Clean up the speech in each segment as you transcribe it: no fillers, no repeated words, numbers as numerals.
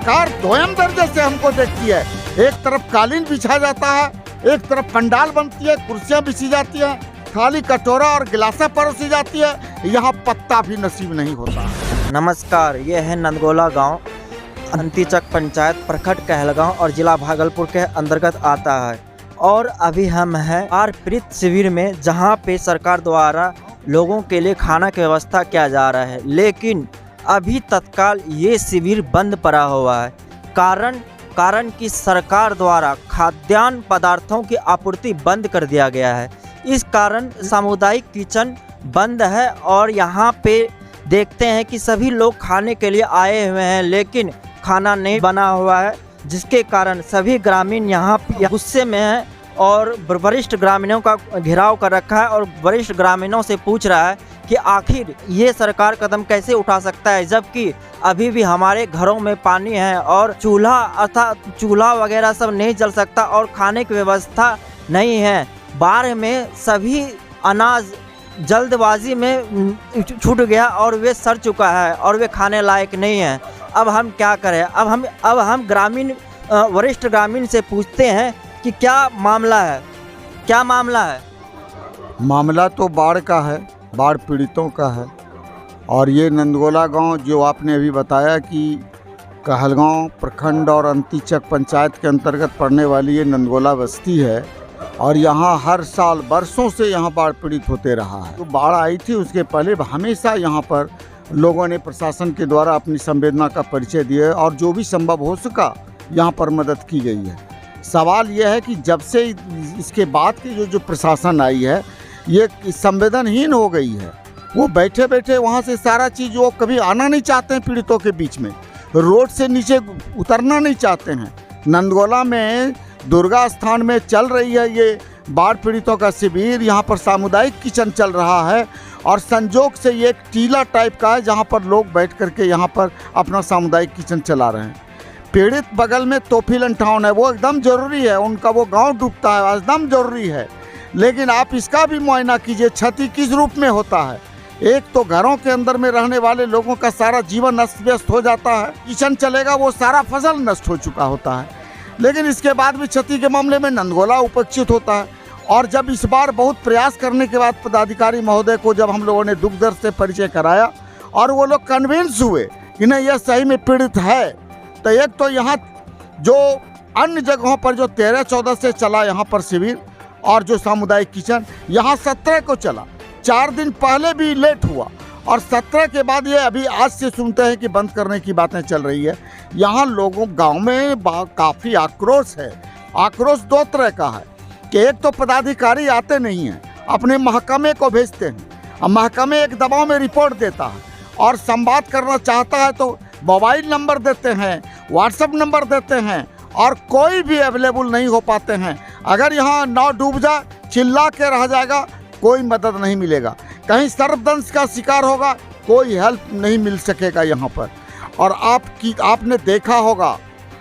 सरकार दोयम दर्जे से हमको देखती है। एक तरफ कालीन बिछा जाता है, एक तरफ पंडाल बनती है, कुर्सियां बिछी जाती है, खाली कटोरा और गिलासा परोसी जाती है, यहाँ पत्ता भी नसीब नहीं होता। नमस्कार, ये है नंदगोला गांव, अंतीचक पंचायत, प्रखंड कहलगांव और जिला भागलपुर के अंतर्गत आता है। और अभी हम हैं बाढ़ पीड़ित शिविर में, जहां पे सरकार द्वारा लोगों के लिए खाना की व्यवस्था किया जा रहा है, लेकिन अभी तत्काल ये शिविर बंद पड़ा हुआ है। कारण कि सरकार द्वारा खाद्यान्न पदार्थों की आपूर्ति बंद कर दिया गया है। इस कारण सामुदायिक किचन बंद है और यहाँ पे देखते हैं कि सभी लोग खाने के लिए आए हुए हैं, लेकिन खाना नहीं बना हुआ है, जिसके कारण सभी ग्रामीण यहाँ गुस्से में हैं और वरिष्ठ ग्रामीणों का घेराव कर रखा है और वरिष्ठ ग्रामीणों से पूछ रहा है कि आखिर ये सरकार कदम कैसे उठा सकता है, जबकि अभी भी हमारे घरों में पानी है और चूल्हा वगैरह सब नहीं जल सकता और खाने की व्यवस्था नहीं है। बाढ़ में सभी अनाज जल्दबाजी में छूट गया और वे सड़ चुका है और वे खाने लायक नहीं है। अब हम क्या करें? अब हम ग्रामीण वरिष्ठ ग्रामीण से पूछते हैं कि क्या मामला है। मामला तो बाढ़ का है, बाढ़ पीड़ितों का है। और ये नंदगोला गांव जो आपने अभी बताया कि कहलगांव प्रखंड और अंतीचक पंचायत के अंतर्गत पड़ने वाली ये नंदगोला बस्ती है और यहाँ हर साल बरसों से यहाँ बाढ़ पीड़ित होते रहा है। तो बाढ़ आई थी उसके पहले हमेशा यहाँ पर लोगों ने प्रशासन के द्वारा अपनी संवेदना का परिचय दिया और जो भी संभव हो सका यहाँ पर मदद की गई है। सवाल यह है कि जब से इसके बाद की जो प्रशासन आई है ये संवेदनहीन हो गई है। वो बैठे बैठे वहाँ से सारा चीज़, वो कभी आना नहीं चाहते हैं पीड़ितों के बीच में, रोड से नीचे उतरना नहीं चाहते हैं। नंदगोला में दुर्गा स्थान में चल रही है ये बाढ़ पीड़ितों का शिविर, यहाँ पर सामुदायिक किचन चल रहा है और संजोग से ये एक टीला टाइप का है जहाँ पर लोग बैठ करके यहाँ पर अपना सामुदायिक किचन चला रहे हैं। पीड़ित बगल में तोफीलन टाउन है, वो एकदम ज़रूरी है, उनका वो गांव डूबता है, एकदम ज़रूरी है। लेकिन आप इसका भी मुआयना कीजिए, क्षति किस रूप में होता है। एक तो घरों के अंदर में रहने वाले लोगों का सारा जीवन अस्त व्यस्त हो जाता है, किचन चलेगा वो सारा फसल नष्ट हो चुका होता है। लेकिन इसके बाद भी क्षति के मामले में नंदगोला उपेक्षित होता है। और जब इस बार बहुत प्रयास करने के बाद पदाधिकारी महोदय को जब हम लोगों ने दुख दर्द से परिचय कराया और वो लोग कन्विंस हुए कि नहीं यह सही में पीड़ित है, तो एक तो यहाँ जो अन्य जगहों पर जो 13-14 से चला यहाँ पर शिविर और जो सामुदायिक किचन, यहाँ 17 को चला। 4 दिन पहले भी लेट हुआ और 17 के बाद ये अभी आज से सुनते हैं कि बंद करने की बातें चल रही है। यहाँ लोगों गांव में काफ़ी आक्रोश है। आक्रोश दो तरह का है कि एक तो पदाधिकारी आते नहीं हैं, अपने महकमे को भेजते हैं और महकमे एक दबाव में रिपोर्ट देता है और संवाद करना चाहता है तो मोबाइल नंबर देते हैं, व्हाट्सएप नंबर देते हैं और कोई भी अवेलेबल नहीं हो पाते हैं। अगर यहाँ नाव डूब जाए, चिल्ला के रह जाएगा, कोई मदद नहीं मिलेगा। कहीं सर्पदंश का शिकार होगा, कोई हेल्प नहीं मिल सकेगा यहाँ पर। और आपने देखा होगा,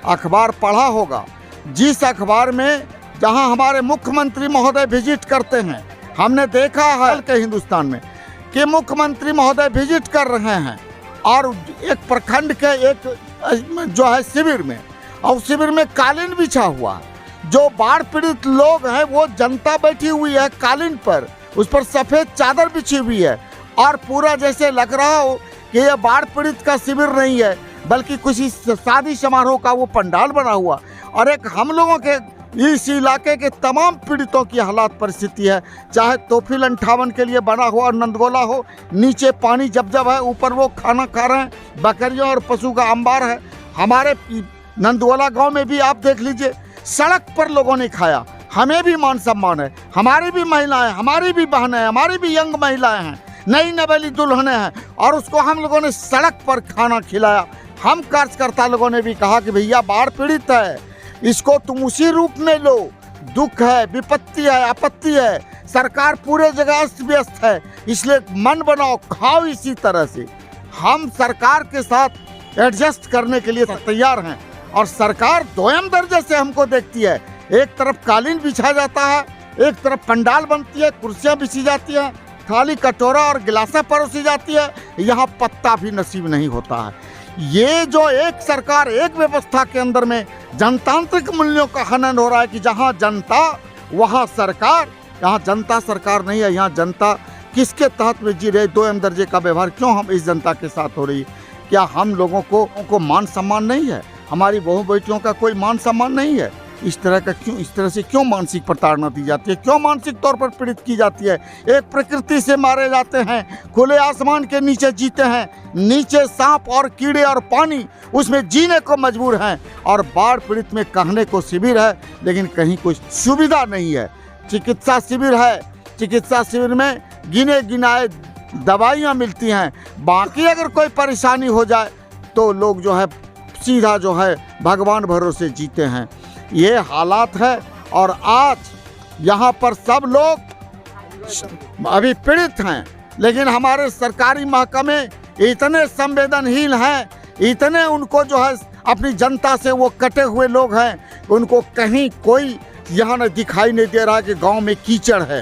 अखबार पढ़ा होगा, जिस अखबार में जहाँ हमारे मुख्यमंत्री महोदय विजिट करते हैं, हमने देखा है के हिंदुस्तान में कि मुख्यमंत्री महोदय विजिट कर रहे हैं और एक प्रखंड के एक जो है शिविर में, और शिविर में कालीन बिछा हुआ है। जो बाढ़ पीड़ित लोग हैं वो जनता बैठी हुई है कालीन पर, उस पर सफ़ेद चादर बिछी हुई है और पूरा जैसे लग रहा हो कि यह बाढ़ पीड़ित का शिविर नहीं है बल्कि किसी शादी समारोह का वो पंडाल बना हुआ। और एक हम लोगों के इस इलाके के तमाम पीड़ितों की हालात परिस्थिति है, चाहे तोफीलन टाउन के लिए बना हुआ नंदगोला हो, नीचे पानी जब है, ऊपर वो खाना खा रहे हैं, बकरियों और पशु का अंबार है। हमारे नंदगोला गांव में भी आप देख लीजिए, सड़क पर लोगों ने खाया। हमें भी मान सम्मान है, हमारी भी महिलाएं, हमारी भी बहनें, हमारी भी यंग महिलाएं हैं, नई नवेली दुल्हनें हैं और उसको हम लोगों ने सड़क पर खाना खिलाया। हम कार्यकर्ता लोगों ने भी कहा कि भैया बाढ़ पीड़ित है, इसको तुम उसी रूप में लो, दुख है, विपत्ति है, आपत्ति है, सरकार पूरे जगह अस्त व्यस्त है, इसलिए मन बनाओ, खाओ। इसी तरह से हम सरकार के साथ एडजस्ट करने के लिए तैयार हैं और सरकार दोयम दर्जे से हमको देखती है। एक तरफ कालीन बिछा जाता है, एक तरफ पंडाल बनती है, कुर्सियां बिछी जाती हैं, खाली कटोरा और गिलासा परोसी जाती है, यहाँ पत्ता भी नसीब नहीं होता है। ये जो एक सरकार एक व्यवस्था के अंदर में जनतांत्रिक मूल्यों का हनन हो रहा है कि जहाँ जनता वहाँ सरकार, यहाँ जनता सरकार नहीं है, यहाँ जनता किसके तहत में जी रहे, दो एम दर्जे का व्यवहार क्यों हम इस जनता के साथ हो रही है? क्या हम लोगों को मान सम्मान नहीं है? हमारी बहू बेटियों का कोई मान सम्मान नहीं है? इस तरह से क्यों मानसिक प्रताड़ना दी जाती है? क्यों मानसिक तौर पर पीड़ित की जाती है? एक प्रकृति से मारे जाते हैं, खुले आसमान के नीचे जीते हैं, नीचे सांप और कीड़े और पानी, उसमें जीने को मजबूर हैं, और बाढ़ पीड़ित में कहने को शिविर है लेकिन कहीं कोई सुविधा नहीं है। चिकित्सा शिविर है, चिकित्सा शिविर में गिने गिनाए दवाइयाँ मिलती हैं, बाकी अगर कोई परेशानी हो जाए तो लोग जो है सीधा जो है भगवान भरोसे जीते हैं। ये हालात है और आज यहाँ पर सब लोग अभी पीड़ित हैं, लेकिन हमारे सरकारी महकमे इतने संवेदनहीन हैं, इतने उनको जो है अपनी जनता से वो कटे हुए लोग हैं, उनको कहीं कोई यहाँ न दिखाई नहीं दे रहा कि गांव में कीचड़ है,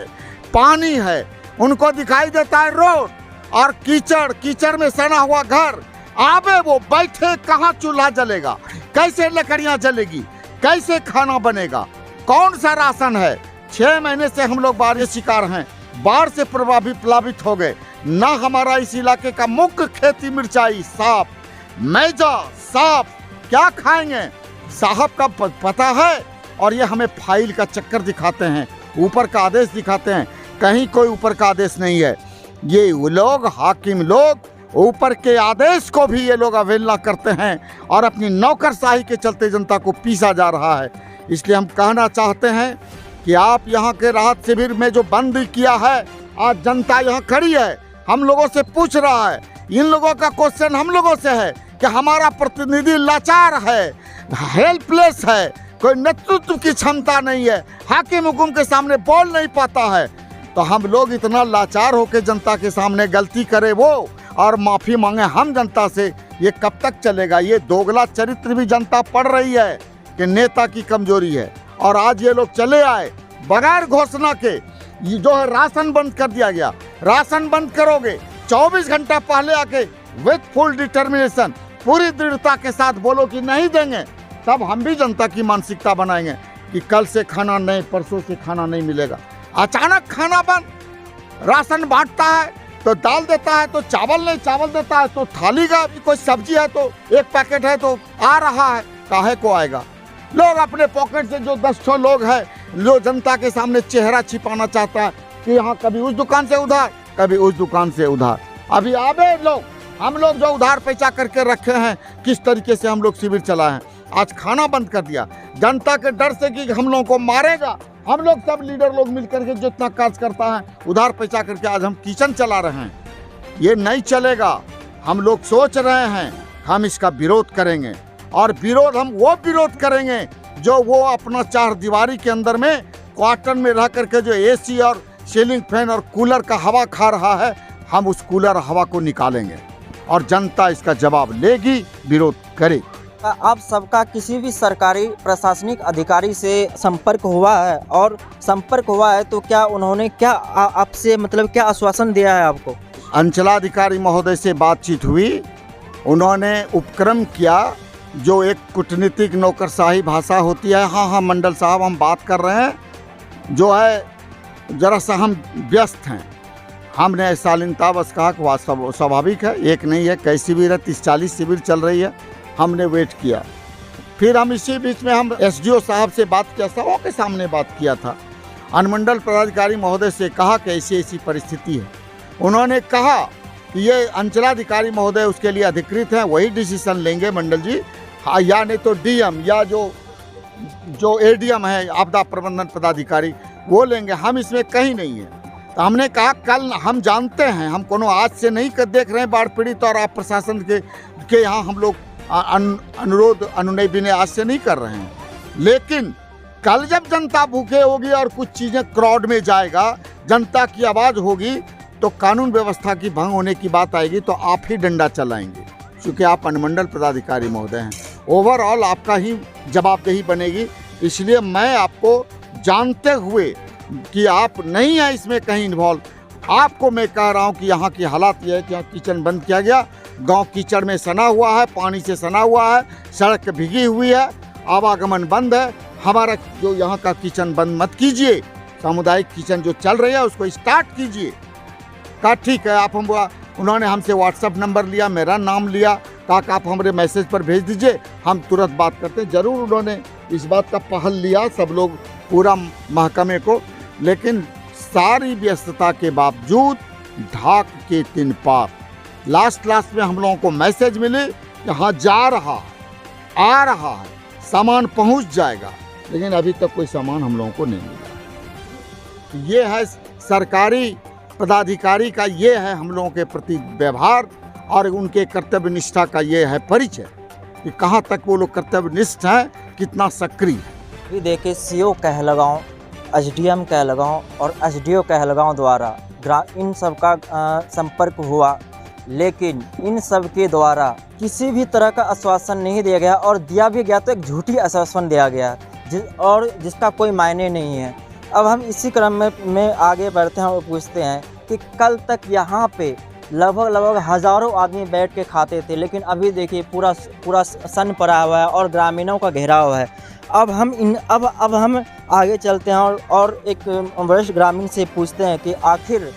पानी है। उनको दिखाई देता है रोड और कीचड़ में सना हुआ घर। आबे वो बैठे, कहाँ चूल्हा जलेगा, कैसे लकड़ियाँ जलेगी, कैसे खाना बनेगा, कौन सा राशन है? 6 महीने से हम लोग बाढ़ के शिकार हैं, बाढ़ से प्लावित हो गए। ना हमारा इस इलाके का मुख्य खेती मिर्चाई, साफ मैजा साफ, क्या खाएंगे? साहब का पता है, और ये हमें फाइल का चक्कर दिखाते हैं, ऊपर का आदेश दिखाते हैं, कहीं कोई ऊपर का आदेश नहीं है। ये लोग हाकिम लोग ऊपर के आदेश को भी ये लोग अवहेलना करते हैं और अपनी नौकरशाही के चलते जनता को पीसा जा रहा है। इसलिए हम कहना चाहते हैं कि आप यहाँ के राहत शिविर में जो बंद किया है, आज जनता यहाँ खड़ी है, हम लोगों से पूछ रहा है। इन लोगों का क्वेश्चन हम लोगों से है कि हमारा प्रतिनिधि लाचार है, हेल्पलेस है, कोई नेतृत्व की क्षमता नहीं है, हाकिम हुकुम के सामने बोल नहीं पाता है। तो हम लोग इतना लाचार होकर जनता के सामने गलती करे वो और माफ़ी मांगे हम जनता से, ये कब तक चलेगा? ये दोगला चरित्र भी जनता पढ़ रही है कि नेता की कमजोरी है। और आज ये लोग चले आए बगैर घोषणा के, ये जो है राशन बंद कर दिया गया। राशन बंद करोगे, 24 घंटा पहले आके विथ फुल डिटर्मिनेशन, पूरी दृढ़ता के साथ बोलो कि नहीं देंगे, तब हम भी जनता की मानसिकता बनाएंगे कि कल से खाना नहीं, परसों से खाना नहीं मिलेगा। अचानक खाना बंद, राशन बांटता है तो दाल देता है तो चावल नहीं, चावल देता है तो थाली का कोई सब्जी है तो एक पैकेट है तो आ रहा है, काहे को आएगा? लोग अपने पॉकेट से जो 10 लोग हैं, जो जनता के सामने चेहरा छिपाना चाहता है कि यहाँ कभी उस दुकान से उधार, कभी उस दुकान से उधार। अभी आबे लोग, हम लोग जो उधार पैसा करके रखे हैं, किस तरीके से हम लोग शिविर चलाए हैं। आज खाना बंद कर दिया जनता के डर से कि हम लोगों को मारेगा। हम लोग सब लीडर लोग मिलकर के जितना कार्य करता है उधार पैसा करके आज हम किचन चला रहे हैं। ये नहीं चलेगा। हम लोग सोच रहे हैं हम इसका विरोध करेंगे, और विरोध हम वो विरोध करेंगे जो वो अपना 4 दीवारी के अंदर में क्वार्टर में रह करके जो एसी और सीलिंग फैन और कूलर का हवा खा रहा है, हम उस कूलर हवा को निकालेंगे और जनता इसका जवाब लेगी, विरोध करे। आप सबका किसी भी सरकारी प्रशासनिक अधिकारी से संपर्क हुआ है, और संपर्क हुआ है तो क्या उन्होंने क्या आपसे मतलब क्या आश्वासन दिया है आपको? अंचलाधिकारी महोदय से बातचीत हुई, उन्होंने उपक्रम किया जो एक कूटनीतिक नौकरशाही भाषा होती है। हाँ मंडल साहब, हम बात कर रहे हैं, जो है जरा सा हम व्यस्त हैं। हमने शालीनता बस कहा कि वह स्वाभाविक है, एक नहीं है, कई शिविर है, 30-40 शिविर चल रही है। हमने वेट किया, फिर हम इसी बीच में हम एसडीओ साहब से बात किया, सबों के सामने बात किया था। अनुमंडल पदाधिकारी महोदय से कहा कि ऐसी ऐसी परिस्थिति है। उन्होंने कहा कि ये अंचलाधिकारी महोदय उसके लिए अधिकृत हैं, वही डिसीजन लेंगे मंडल जी, हाँ, या नहीं तो डीएम या जो एडीएम है आपदा प्रबंधन पदाधिकारी, वो लेंगे, हम इसमें कहीं नहीं है। तो हमने कहा कल हम जानते हैं, हम कोनो आज से नहीं कर देख रहे हैं बाढ़ पीड़ित और आप प्रशासन के यहाँ हम लोग अनुरोध अनुनय विनय आज से नहीं कर रहे हैं, लेकिन कल जब जनता भूखे होगी और कुछ चीज़ें क्राउड में जाएगा, जनता की आवाज़ होगी, तो कानून व्यवस्था की भंग होने की बात आएगी तो आप ही डंडा चलाएंगे, क्योंकि आप अनुमंडल पदाधिकारी महोदय हैं। ओवरऑल आपका ही जवाबदेही बनेगी। इसलिए मैं आपको जानते हुए कि आप नहीं हैं इसमें कहीं इन्वॉल्व, आपको मैं कह रहा हूं कि यहाँ की हालात ये है कि यहाँ किचन बंद किया गया गांव कीचड़ में सना हुआ है, पानी से सना हुआ है, सड़क भीगी हुई है, आवागमन बंद है। हमारा जो यहाँ का किचन बंद मत कीजिए, सामुदायिक किचन जो चल रही है उसको स्टार्ट कीजिए। कहा ठीक है, आप उन्होंने हमसे व्हाट्सअप नंबर लिया, मेरा नाम लिया, कहा कि आप हमारे मैसेज पर भेज दीजिए, हम तुरंत बात करते हैं। ज़रूर उन्होंने इस बात का पहल लिया, सब लोग, पूरा महकमे को। लेकिन सारी व्यस्तता के बावजूद ढाक के 3 पार लास्ट में हम लोगों को मैसेज मिले कि हाँ जा रहा है, आ रहा है, सामान पहुंच जाएगा, लेकिन अभी तक कोई सामान हम लोगों को नहीं मिला। ये है सरकारी पदाधिकारी का, ये है हम लोगों के प्रति व्यवहार और उनके कर्तव्य निष्ठा का ये है परिचय कि कहाँ तक वो लोग कर्तव्यनिष्ठ हैं, कितना सक्रिय है। अभी देखिए सीओ कहलगांव, एसडीएम कहलगांव और एसडीओ कहलगांव द्वारा इन सब का संपर्क हुआ, लेकिन इन सब के द्वारा किसी भी तरह का आश्वासन नहीं दिया गया, और दिया भी गया तो एक झूठी आश्वासन दिया गया जिसका कोई मायने नहीं है। अब हम इसी क्रम में आगे बढ़ते हैं और पूछते हैं कि कल तक यहाँ पे लगभग हज़ारों आदमी बैठ के खाते थे, लेकिन अभी देखिए पूरा सन पड़ा हुआ है और ग्रामीणों का घेराव है। अब हम आगे चलते हैं और एक वरिष्ठ ग्रामीण से पूछते हैं कि आखिर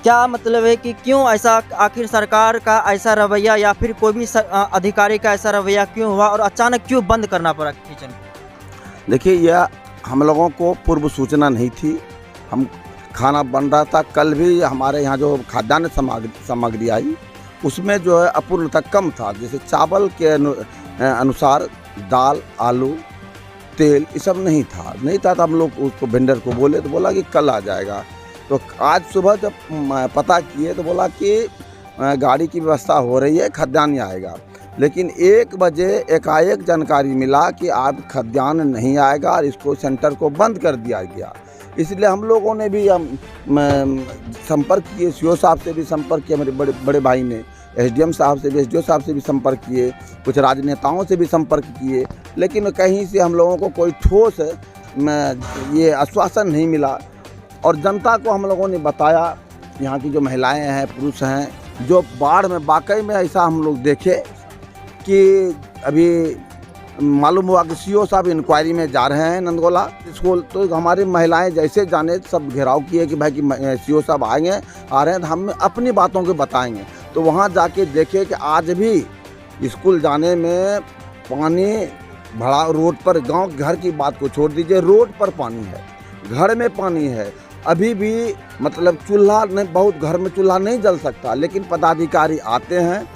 क्या मतलब है कि क्यों ऐसा, आखिर सरकार का ऐसा रवैया या फिर कोई भी अधिकारी का ऐसा रवैया क्यों हुआ और अचानक क्यों बंद करना पड़ा किचन? देखिए, यह हम लोगों को पूर्व सूचना नहीं थी। हम खाना बन रहा था, कल भी हमारे यहाँ जो खाद्यान्न सामग्री आई उसमें जो है अपूर्णता कम था। जैसे चावल के अनुसार दाल, आलू, तेल ये सब नहीं था तो हम लोग उसको वेंडर को बोले तो बोला कि कल आ जाएगा। तो आज सुबह जब पता किए तो बोला कि गाड़ी की व्यवस्था हो रही है, खाद्यान्न आएगा। लेकिन 1 बजे एकाएक जानकारी मिला कि आज खाद्यान्न नहीं आएगा और इसको सेंटर को बंद कर दिया गया। इसलिए हम लोगों ने भी संपर्क किए, सीओ साहब से भी संपर्क किया, मेरे बड़े भाई ने, एसडीएम साहब से भी, एसडीओ साहब से भी संपर्क किए, कुछ राजनेताओं से भी संपर्क किए, लेकिन कहीं से हम लोगों को कोई ठोस ये आश्वासन नहीं मिला। और जनता को हम लोगों ने बताया, यहाँ की जो महिलाएं हैं, पुरुष हैं, जो बाढ़ में वाकई में ऐसा हम लोग देखे कि अभी मालूम हुआ कि सीओ साहब इंक्वायरी में जा रहे हैं नंदगोला स्कूल, तो हमारी महिलाएं जैसे जाने सब घेराव किए कि भाई कि सीओ साहब आ रहे हैं तो हम अपनी बातों को बताएंगे। तो वहाँ जाके देखे कि आज भी स्कूल जाने में पानी भरा, रोड पर, गांव घर की बात को छोड़ दीजिए, रोड पर पानी है, घर में पानी है। अभी भी मतलब चूल्हा नहीं, बहुत घर में चूल्हा नहीं जल सकता, लेकिन पदाधिकारी आते हैं,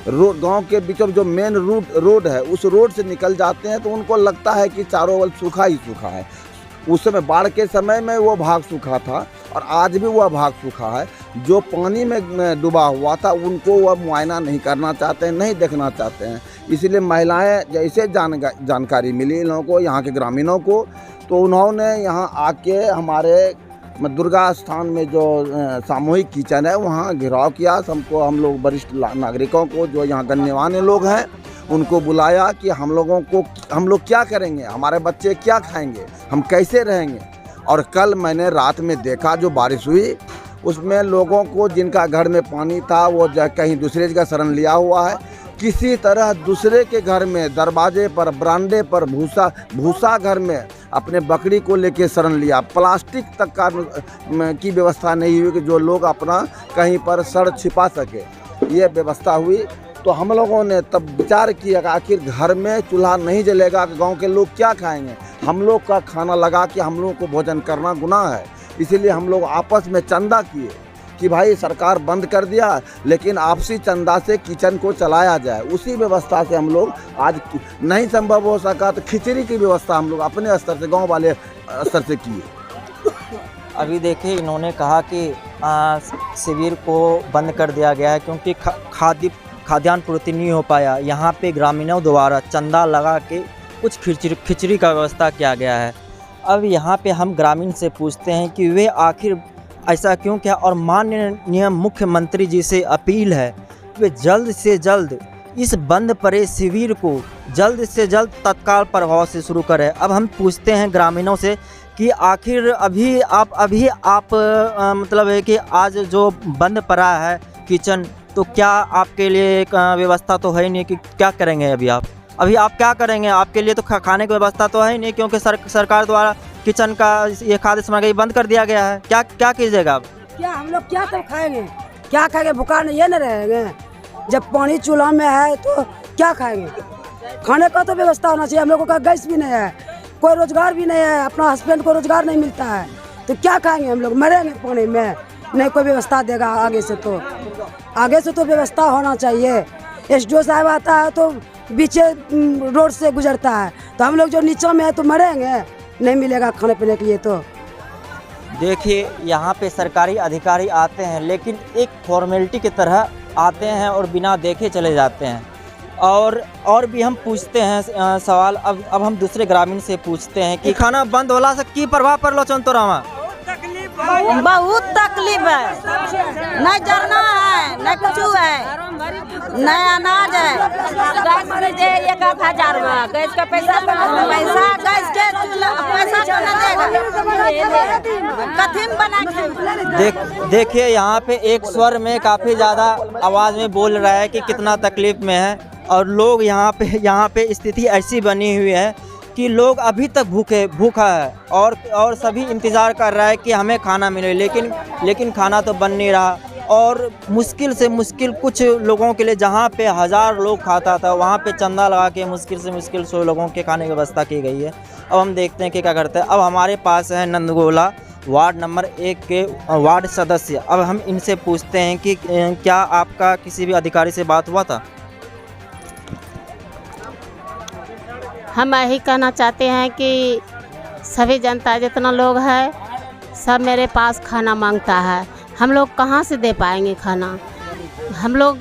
रोड गांव के बीचों जो मेन रोड है उस रोड से निकल जाते हैं, तो उनको लगता है कि चारों ओर सूखा ही सूखा है। उस समय बाढ़ के समय में वो भाग सूखा था और आज भी वह भाग सूखा है। जो पानी में डूबा हुआ था उनको वह मुआयना नहीं करना चाहते हैं, नहीं देखना चाहते हैं। इसलिए महिलाएं जैसे जानकारी मिली इन लोगों को, यहाँ के ग्रामीणों को, तो उन्होंने यहाँ आके हमारे दुर्गा स्थान में जो सामूहिक किचन है वहाँ घेराव किया। हमको, हम लोग वरिष्ठ नागरिकों को, जो यहाँ गणमान्य लोग हैं, उनको बुलाया कि हम लोग क्या करेंगे, हमारे बच्चे क्या खाएंगे, हम कैसे रहेंगे। और कल मैंने रात में देखा जो बारिश हुई उसमें लोगों को, जिनका घर में पानी था, वो कहीं दूसरे का शरण लिया हुआ है। किसी तरह दूसरे के घर में, दरवाजे पर, बरामदे पर, भूसा घर में अपने बकरी को लेके शरण लिया। प्लास्टिक तक की व्यवस्था नहीं हुई कि जो लोग अपना कहीं पर सड़ छिपा सके, ये व्यवस्था हुई। तो हम लोगों ने तब विचार किया कि आखिर घर में चूल्हा नहीं जलेगा, गांव के लोग क्या खाएंगे, हम लोग का खाना लगा कि हम लोग को भोजन करना गुनाह है। इसीलिए हम लोग आपस में चंदा किए कि भाई सरकार बंद कर दिया, लेकिन आपसी चंदा से किचन को चलाया जाए। उसी व्यवस्था से हम लोग, आज नहीं संभव हो सका तो खिचड़ी की व्यवस्था हम लोग अपने स्तर से, गांव वाले स्तर से किए। अभी देखिए, इन्होंने कहा कि शिविर को बंद कर दिया गया है क्योंकि खाद्यान्न पूर्ति नहीं हो पाया। यहाँ पे ग्रामीणों द्वारा चंदा लगा के कुछ खिचड़ी का व्यवस्था किया गया है। अब यहाँ पे हम ग्रामीण से पूछते हैं कि वे आखिर ऐसा क्यों किया, और माननीय मुख्यमंत्री जी से अपील है वे जल्द से जल्द इस बंद पड़े शिविर को जल्द से जल्द तत्काल प्रभाव से शुरू करें। अब हम पूछते हैं ग्रामीणों से कि आखिर अभी आप मतलब है कि आज जो बंद पड़ा है किचन, तो क्या आपके लिए एक व्यवस्था तो है ही नहीं कि क्या करेंगे अभी आप क्या करेंगे? आपके लिए तो खाने की व्यवस्था तो है ही नहीं, क्योंकि सरकार द्वारा किचन का ये खाद्य सामग्री बंद कर दिया गया है। क्या कीजिएगा आप? क्या हम लोग क्या तब खाएंगे? क्या खाएंगे? भूखा नहीं ये न रहेंगे। जब पानी चूल्हा में है तो क्या खाएंगे? खाने का तो व्यवस्था होना चाहिए। हम लोगों का गैस भी नहीं है, कोई रोजगार भी नहीं है, अपना हस्बैंड को रोजगार नहीं मिलता है, तो क्या खाएंगे? हम लोग मरेंगे पानी में। नहीं कोई व्यवस्था देगा आगे से तो व्यवस्था होना चाहिए। एसडीओ साहब आता है तो बीचे रोड से गुजरता है, तो हम लोग जो नीचे में है तो मरेंगे, नहीं मिलेगा खाने पीने के लिए। तो देखिए यहाँ पे सरकारी अधिकारी आते हैं, लेकिन एक फॉर्मेलिटी की तरह आते हैं और बिना देखे चले जाते हैं। और भी हम पूछते हैं सवाल। अब हम दूसरे ग्रामीण से पूछते हैं कि खाना बंद होला से की प्रभाव पड़लो चंतोरामा? बहुत तकलीफ है, नहीं जरना है, नहीं कुछ है, नहीं अनाज है। गैस दे 1000 में, गैस का पैसा गैस के पैसा तो न देगा, कथिन बना के। देखिए यहाँ पे एक स्वर में काफ़ी ज़्यादा आवाज़ में बोल रहा है कि कितना तकलीफ में है, और लोग यहाँ पे स्थिति ऐसी बनी हुई है कि लोग अभी तक भूखा है और सभी इंतज़ार कर रहा है कि हमें खाना मिले, लेकिन खाना तो बन नहीं रहा। और मुश्किल से मुश्किल कुछ लोगों के लिए, जहाँ पे 1000 लोग खाता था, वहाँ पे चंदा लगा के मुश्किल से मुश्किल 100 लोगों के खाने की व्यवस्था की गई है। अब हम देखते हैं कि क्या करते हैं। अब हमारे पास है नंदगोला वार्ड नंबर 1 के वार्ड सदस्य। अब हम इनसे पूछते हैं कि क्या आपका किसी भी अधिकारी से बात हुआ था? हम यही कहना चाहते हैं कि सभी जनता जितना लोग है सब मेरे पास खाना मांगता है। हम लोग कहाँ से दे पाएंगे खाना? हम लोग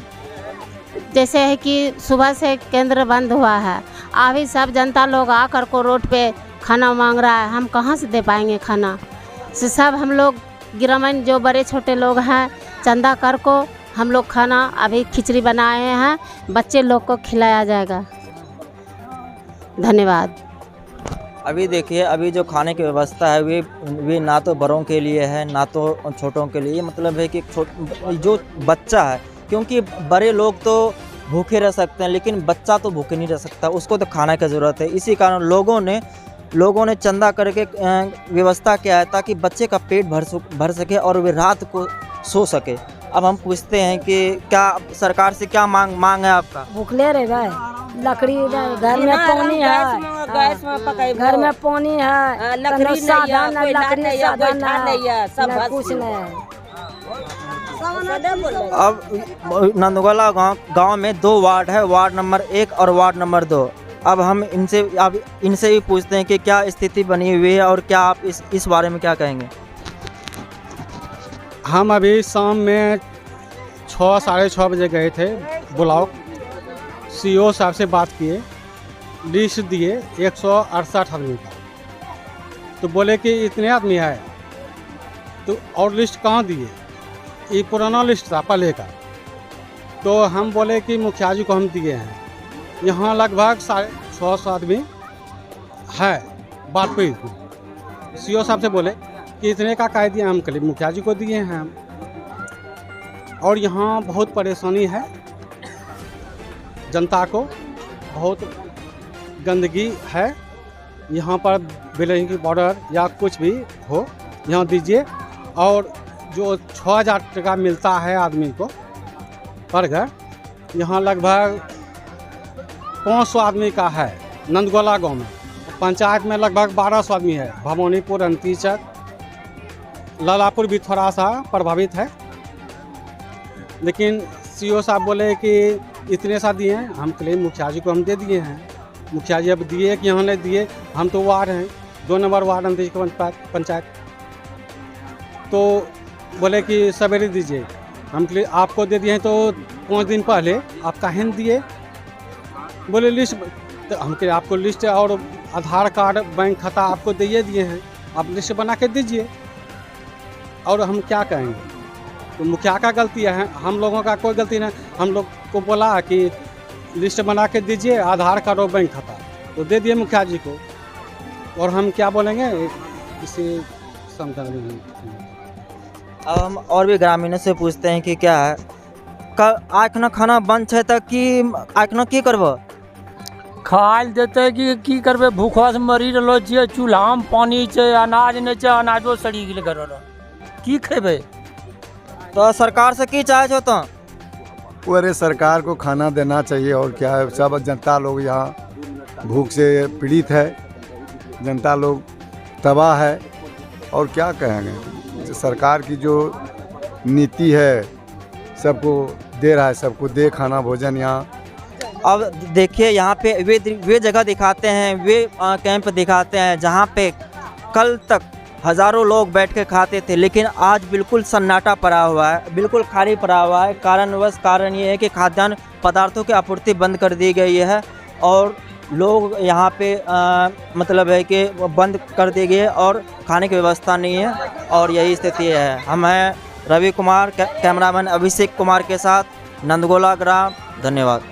जैसे है कि सुबह से केंद्र बंद हुआ है, अभी सब जनता लोग आकर को रोड पे खाना मांग रहा है, हम कहाँ से दे पाएंगे खाना? से सब हम लोग ग्रामीण जो बड़े छोटे लोग हैं चंदा कर को हम लोग खाना अभी खिचड़ी बनाए हैं, बच्चे लोग को खिलाया जाएगा। धन्यवाद। अभी देखिए, अभी जो खाने की व्यवस्था है वे ना तो बड़ों के लिए है ना तो छोटों के लिए। मतलब है कि जो बच्चा है, क्योंकि बड़े लोग तो भूखे रह सकते हैं लेकिन बच्चा तो भूखे नहीं रह सकता, उसको तो खाने की ज़रूरत है। इसी कारण लोगों ने चंदा करके व्यवस्था किया है ताकि बच्चे का पेट भर सके और वे रात को सो सके। अब हम पूछते हैं कि क्या सरकार से क्या मांग है आपका? भूखले रह गए, लकड़ी घर में पानी है, गैस में पकाई, घर में पानी है, लकड़ी साधन नहीं है, सब कुछ नहीं है। अब नंदगोला गांव में 2 वार्ड है, वार्ड नंबर 1 और वार्ड नंबर 2। अब हम इनसे भी पूछते हैं कि क्या स्थिति बनी हुई है और क्या आप इस बारे में क्या कहेंगे? हम अभी शाम में 6 साढ़े 6 बजे गए थे ब्लॉक, सीओ साहब से बात किए, लिस्ट दिए 168 आदमी का। तो बोले कि इतने आदमी है, तो और लिस्ट कहाँ दिए? ये पुराना लिस्ट था पहले का। तो हम बोले कि मुखिया जी को हम दिए हैं, यहाँ लगभग 650 आदमी है बात पे। सीओ साहब से बोले कि इतने का कह दिया, हम कल मुखिया जी को दिए हैं हम। और यहाँ बहुत परेशानी है, जनता को बहुत गंदगी है। यहाँ पर बिल्डिंग की बॉर्डर या कुछ भी हो यहाँ दीजिए। और जो 6000 टका मिलता है आदमी को पर घर, यहाँ लगभग 500 आदमी का है नंदगोला गांव में। पंचायत में लगभग 1200 आदमी है। भमोनीपुर, अंतीचक, लालापुर भी थोड़ा सा प्रभावित है। लेकिन सीओ साहब बोले कि इतने सा दिए हैं, हम कहे मुखिया जी को हम दे दिए हैं। मुखिया जी अब दिए कि यहाँ नहीं दिए, हम तो वार्ड हैं 2 नंबर वार्ड अंतीचक पंचायत। तो बोले कि सवेरे दीजिए, हम कहे आपको दे दिए हैं तो 5 दिन पहले आप काहे नहीं दिए? बोले लिस्ट, तो हम कहे आपको लिस्ट और आधार कार्ड बैंक खाता आपको दे दिए हैं, आप लिस्ट बना के दीजिए। और हम क्या कहेंगे? तो मुखिया का गलती है, हम लोगों का कोई गलती नहीं। हम लोग को बोला कि लिस्ट बना के दीजिए आधार कार्ड और बैंक खाता, तो दे दिए मुखिया जी को। और हम क्या बोलेंगे इसे समझा नहीं। अब हम और भी ग्रामीणों से पूछते हैं कि क्या है आखना खाना बंद है तक कि आखना की करबो? खाए लए देते कि की करबे, भूखा से मरी रहलो छियै, चूल्हामे पानी छै, अनाज नहीं छै, अनाजो सड़ी गेल घर की खेबै? तो सरकार से की चाहे छो तो? अरे सरकार को खाना देना चाहिए और क्या है। सब जनता लोग यहाँ भूख से पीड़ित है, जनता लोग तबाह है और क्या कहेंगे। सरकार की जो नीति है सबको दे रहा है, सबको दे खाना भोजन यहाँ। अब देखिए यहाँ पे वे जगह दिखाते हैं, वे कैंप दिखाते हैं जहाँ पे कल तक हज़ारों लोग बैठ के खाते थे, लेकिन आज बिल्कुल सन्नाटा पड़ा हुआ है, बिल्कुल खाली पड़ा हुआ है। कारण ये है कि खाद्यान्न पदार्थों की आपूर्ति बंद कर दी गई है और लोग यहाँ पे मतलब है कि बंद कर दिए गए और खाने की व्यवस्था नहीं है और यही स्थिति है। हम हैं रवि कुमार, कैमरामैन अभिषेक कुमार के साथ, नंदगोला ग्राम। धन्यवाद।